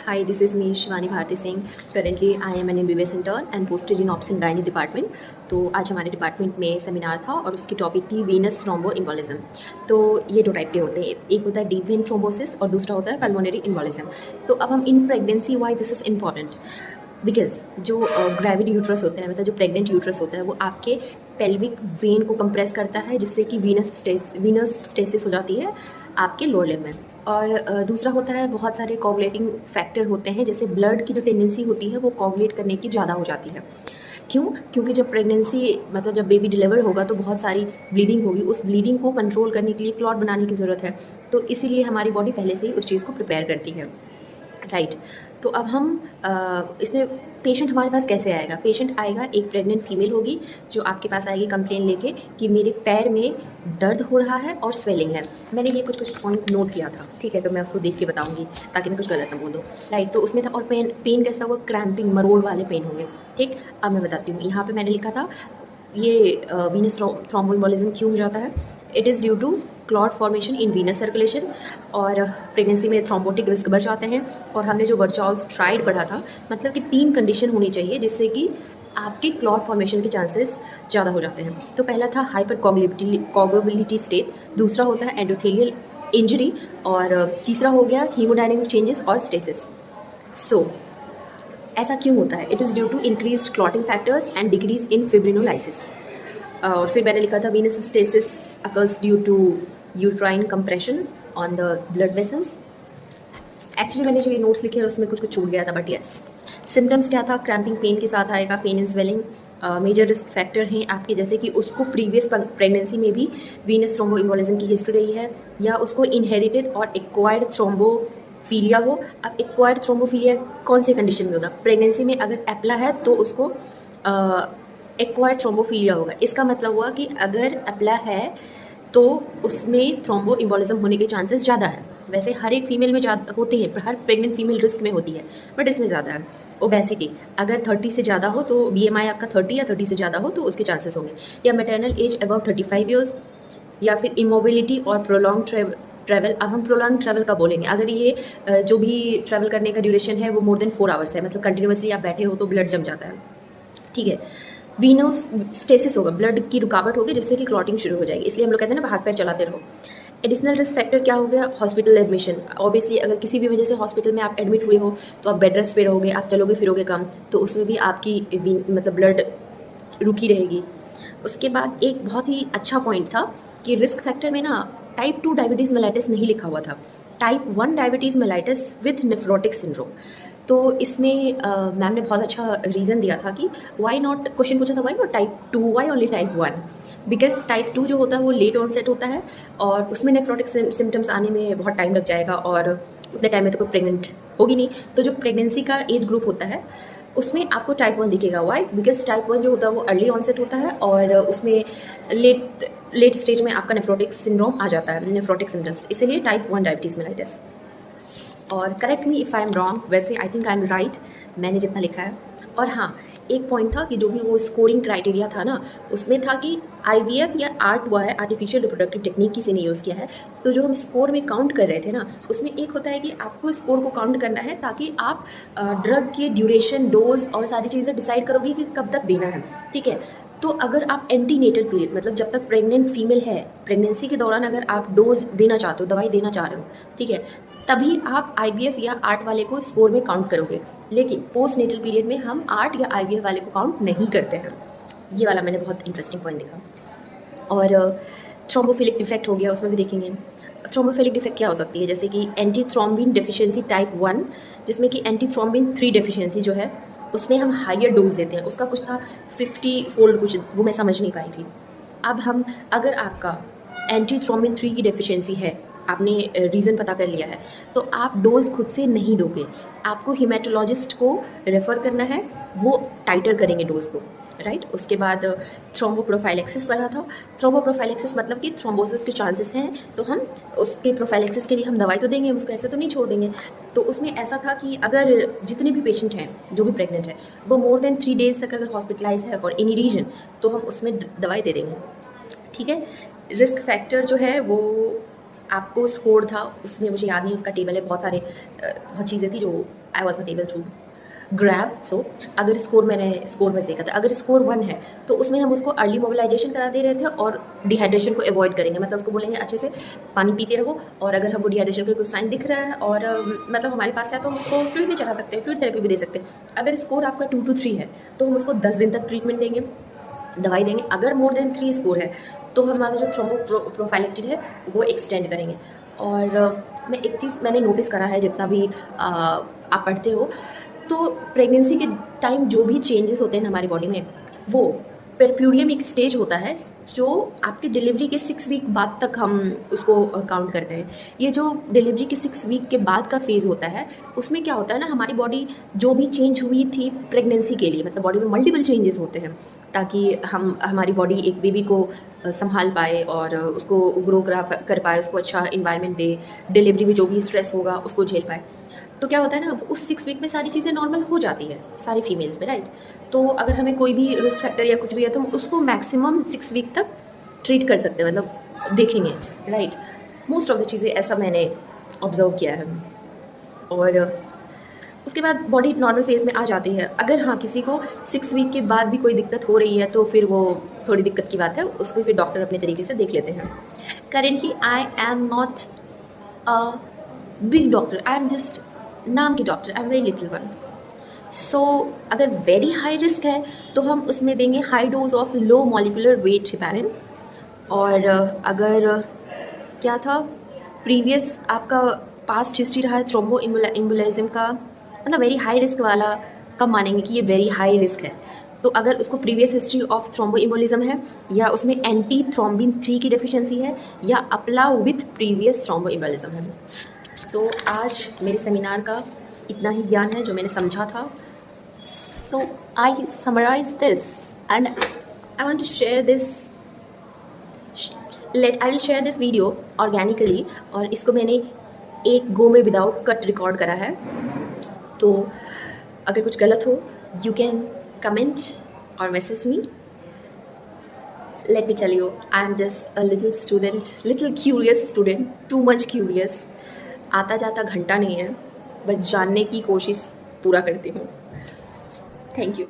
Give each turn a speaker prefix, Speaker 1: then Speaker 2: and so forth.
Speaker 1: Hi, this is me, Shivani Bharti Singh. Currently, I am an MBBS intern and posted in Obs and Gynae department. तो आज हमारे department में seminar था और उसकी topic थी वीनस थ्रोम्बो इम्बोलिज्म। तो ये दो टाइप के होते हैं, एक होता है डीप वेन थ्रोम्बोसिस और दूसरा होता है पल्मोनरी इम्बोलिज्म। तो अब हम in pregnancy why this is important because जो ग्रेविड यूट्रस होता है, मतलब जो प्रेग्नेंट यूट्रस होता है, वो आपके पेल्विक वेन को कंप्रेस करता है, जिससे कि वीनस स्टेसिस हो जाती है आपके लोअर लिम्ब में। और दूसरा होता है बहुत सारे कोगुलेटिंग फैक्टर होते हैं, जैसे ब्लड की जो टेंडेंसी होती है वो कोगुलेट करने की ज़्यादा हो जाती है। क्यों? क्योंकि जब प्रेगनेंसी मतलब जब बेबी डिलीवर होगा तो बहुत सारी ब्लीडिंग होगी, उस ब्लीडिंग को कंट्रोल करने के लिए क्लॉट बनाने की ज़रूरत है। तो इसीलिए हमारी बॉडी पहले से ही उस चीज़ को प्रिपेयर करती है, राइट। तो अब हम इसमें पेशेंट हमारे पास कैसे आएगा? पेशेंट आएगा, एक प्रेग्नेंट फीमेल होगी जो आपके पास आएगी कंप्लेन लेके कि मेरे पैर में दर्द हो रहा है और स्वेलिंग है। मैंने ये कुछ पॉइंट नोट किया था, ठीक है, तो मैं उसको देख के बताऊंगी ताकि मैं कुछ गलत ना बोल दूँ, राइट। तो उसमें था, और पेन कैसा हुआ? क्रैम्पिंग, मरोड़ वाले पेन होंगे, ठीक। अब मैं बताती हूँ, यहाँ पर मैंने लिखा था ये वीनस थ्रोम्बोएम्बोलिज्म क्यों हो जाता है। It is due to clot formation in venous circulation, और प्रेगनेंसी में थ्रोम्बोटिक रिस्क बढ़ जाते हैं। और हमने जो वर्चॉल्स ट्राइड पढ़ा था, मतलब कि 3 कंडीशन होनी चाहिए जिससे कि आपके क्लॉट फॉर्मेशन के चांसेस ज़्यादा हो जाते हैं। तो पहला था हाइपर कोगुलेबिलिटी स्टेट, दूसरा होता है एंडोथेलियल इंजरी, और तीसरा हो गया हीमोडायनेमिक चेंजेस और स्टेसिस। सो ऐसा क्यों होता है? It is due to increased clotting factors and decrease in fibrinolysis. और फिर मैंने लिखा था venous stasis occurs due to uterine compression on the blood vessels. Actually मैंने जो ये नोट्स लिखे हैं उसमें कुछ छूट गया था, बट यस। सिम्टम्स क्या था? क्रैम्पिंग पेन के साथ आएगा, pen and swelling. Major risk factor हैं आपके, जैसे कि उसको प्रीवियस प्रेगनेंसी में भी वीनस थ्रोम्बोएम्बोलिज्म की हिस्ट्री रही है, या उसको इनहेरिटेड और एक्वायर्ड थ्रोम्बोफीलिया हो। अब एक्वायर्ड थ्रोम्बोफीलिया कौन से कंडीशन में होगा? प्रेगनेंसी में अगर एप्ला है तो उसको एक्वायर्ड थ्रोम्बोफीलिया होगा। इसका मतलब हुआ कि अगर एप्ला है तो उसमें थ्रोम्बोएम्बोलिज्म होने के चांसेस ज़्यादा हैं। वैसे हर एक फीमेल में ज़्यादा होते हैं, हर प्रेग्नेंट फीमेल रिस्क में होती है, बट इसमें ज़्यादा है। ओबेसिटी, अगर 30 से ज़्यादा हो तो BMI आपका 30 या 30 से ज़्यादा हो तो उसके चांसेस होंगे। या मैटरनल एज अबव 35 ईयर्स, या फिर इमोबिलिटी और प्रोलॉन्ग ट्रैवल। अब हम प्रोलॉन्ग ट्रैवल का बोलेंगे, अगर ये जो भी ट्रैवल करने का ड्यूरेशन है वो मोर देन 4 आवर्स है, मतलब कंटिन्यूसली आप बैठे हो तो ब्लड जम जाता है, ठीक है। वीनस स्टेसिस होगा, ब्लड की रुकावट होगी जिससे कि क्लॉटिंग शुरू हो जाएगी, इसलिए हम लोग कहते हैं ना हाथ पैर चलाते रहो। एडिशनल रिस्क फैक्टर क्या हो गया? Hospital admission. ऑब्वियसली अगर किसी भी वजह से हॉस्पिटल में आप एडमिट हुए हो तो आप बेड रेस्ट पे रहोगे, आप चलोगे फिरोगे कम, तो उसमें भी आपकी मतलब ब्लड रुकी रहेगी। उसके बाद एक बहुत ही अच्छा पॉइंट था कि रिस्क फैक्टर में ना टाइप 2 डायबिटीज़ मेलाइटिस नहीं लिखा हुआ था, type 1 diabetes mellitus with nephrotic syndrome. तो इसमें मैम ने बहुत अच्छा रीज़न दिया था कि वाई नॉट, क्वेश्चन पूछा था why not type 2, why only type 1? Because type 2 जो होता है वो लेट ऑनसेट होता है और उसमें नेफ्रोटिक सिम्टम्स आने में बहुत टाइम लग जाएगा, और उतने टाइम में तो कोई प्रेग्नेंट होगी नहीं। तो जो प्रेगनेंसी का एज ग्रुप होता है उसमें आपको टाइप 1 दिखेगा। वाई? बिकॉज टाइप 1 जो होता है वो अर्ली ऑनसेट होता है और उसमें लेट स्टेज में आपका नेफ्रोटिक सिंड्रोम आ जाता है, नेफ्रोटिक सिम्टम्स, इसीलिए टाइप 1 डायबिटीज़ मेलाइटिस। और correct me if I am wrong, वैसे I think I am right, मैंने जितना लिखा है। और हाँ, एक पॉइंट था कि जो भी वो स्कोरिंग क्राइटेरिया था ना, उसमें था कि IVF या आर्ट हुआ है, आर्टिफिशियल रिप्रोडक्टिव टेक्निक किसी ने यूज़ किया है। तो जो हम स्कोर में काउंट कर रहे थे ना, उसमें एक होता है कि आपको स्कोर को काउंट करना है ताकि आप ड्रग के ड्यूरेशन, डोज और सारी चीज़ें डिसाइड करोगे कि कब तक देना है, ठीक है। तो अगर आप एंटीनेटल पीरियड, मतलब जब तक प्रेग्नेंट फीमेल है, प्रेगनेंसी के दौरान अगर आप डोज देना चाहते हो, दवाई देना चाह रहे हो, ठीक है, तभी आप IVF या आर्ट वाले को स्कोर में काउंट करोगे। लेकिन पोस्ट नेटल पीरियड में हम आर्ट या IVF वाले को काउंट नहीं करते हैं। ये वाला मैंने बहुत इंटरेस्टिंग पॉइंट देखा। और थ्रोम्बोफिलिक डिफेक्ट हो गया, उसमें भी देखेंगे। थ्रोम्बोफिलिक डिफेक्ट क्या हो सकती है? जैसे कि एंटी थ्रोम्बिन डेफिशिएंसी टाइप 1, जिसमें कि एंटी थ्रोम्बिन 3 डेफिशिएंसी जो है उसमें हम हायर डोज देते हैं। उसका कुछ था 50 फोल्ड कुछ, वो मैं समझ नहीं पाई थी। अब हम, अगर आपका एंटी थ्रोम्बिन 3 की डेफिशिएंसी है, आपने रीज़न पता कर लिया है, तो आप डोज खुद से नहीं दोगे, आपको हिमेटोलॉजिस्ट को रेफ़र करना है, वो टाइटर करेंगे डोज को, राइट। उसके बाद थ्रोम्बोप्रोफाइलेक्सिस पढ़ा था। थ्रोम्बोप्रोफाइलेक्सिस मतलब कि थ्रोम्बोसिस के चांसेस हैं, तो हम उसके प्रोफाइलेक्सिस के लिए हम दवाई तो देंगे, हम उसको ऐसे तो नहीं छोड़ देंगे। तो उसमें ऐसा था कि अगर जितने भी पेशेंट हैं जो भी प्रेग्नेंट है, वो मोर देन 3 डेज़ तक अगर हॉस्पिटलाइज है फॉर एनी रीजन, तो हम उसमें दवाई दे देंगे, ठीक है। रिस्क फैक्टर जो है वो आपको स्कोर था, उसमें मुझे याद नहीं, उसका टेबल है, बहुत चीज़ें थी जो I was not able to grab. So अगर स्कोर बस देखा था, अगर स्कोर 1 है तो उसमें हम उसको अर्ली मोबिलाइजेशन करा दे रहे थे और डिहाइड्रेशन को अवॉइड करेंगे, मतलब उसको बोलेंगे अच्छे से पानी पीते रहो, और अगर हमको डिहाइड्रेशन का कुछ साइन दिख रहा है और मतलब हमारे पास है तो हम उसको फ्लूइड भी चढ़ा सकते हैं, फ्लूइड थेरेपी भी दे सकते हैं। अगर स्कोर आपका 2 to 3 है तो हम उसको 10 दिन तक ट्रीटमेंट देंगे, दवाई देंगे। अगर मोर देन 3 स्कोर है तो हमारा जो थ्रोम्बो प्रोफाइलेक्टिड है वो एक्सटेंड करेंगे। और मैं एक चीज़ मैंने नोटिस करा है, जितना भी आप पढ़ते हो, तो प्रेगनेंसी के टाइम जो भी चेंजेस होते हैं हमारी बॉडी में, वो परप्यूरियम एक स्टेज होता है जो आपकी डिलीवरी के 6 वीक बाद तक हम उसको काउंट करते हैं। ये जो डिलीवरी के 6 वीक के बाद का फेज़ होता है, उसमें क्या होता है ना, हमारी बॉडी जो भी चेंज हुई थी प्रेगनेंसी के लिए, मतलब बॉडी में मल्टीपल चेंजेस होते हैं ताकि हमारी बॉडी एक बेबी को संभाल पाए और उसको ग्रो कर पाए, उसको अच्छा इन्वायरमेंट दे, डिलीवरी में जो भी स्ट्रेस होगा उसको झेल पाए। तो क्या होता है ना, उस 6 वीक में सारी चीज़ें नॉर्मल हो जाती है सारी फीमेल्स में, राइट। तो अगर हमें कोई भी रिस्क फैक्टर या कुछ भी है तो हम उसको मैक्सिमम 6 वीक तक ट्रीट कर सकते हैं, मतलब देखेंगे, राइट। मोस्ट ऑफ द चीज़ें ऐसा मैंने ऑब्जर्व किया है। और उसके बाद बॉडी नॉर्मल फेज़ में आ जाती है। अगर हाँ किसी को 6 वीक के बाद भी कोई दिक्कत हो रही है तो फिर वो थोड़ी दिक्कत की बात है, उसको फिर डॉक्टर अपने तरीके से देख लेते हैं। Currently I am not a big doctor, I am just नाम की doctor, I am very little one. So अगर वेरी हाई रिस्क है तो हम उसमें देंगे high dose of low molecular weight heparin. और अगर क्या था, प्रीवियस आपका पास्ट हिस्ट्री रहा है थ्रोम्बो एम्बोलिज्म का, मतलब वेरी हाई रिस्क वाला कब मानेंगे कि ये वेरी हाई रिस्क है, तो अगर उसको previous history of thrombo embolism है, या उसमें एंटी थ्रोम्बिन 3 की डेफिशिएंसी है, या अपला विथ प्रीवियस थ्रोम्बो एम्बोलिज्म है। तो आज मेरे सेमिनार का इतना ही ज्ञान है जो मैंने समझा था। So I summarise this and I want to share this, I will share this video organically, और इसको मैंने एक गो में विदाउट कट रिकॉर्ड करा है। तो अगर कुछ गलत हो यू कैन कमेंट और message me. Let me tell you, I am just a little student, little curious student, too much curious. आता जाता घंटा नहीं है, बस जानने की कोशिश पूरा करती हूँ। Thank you.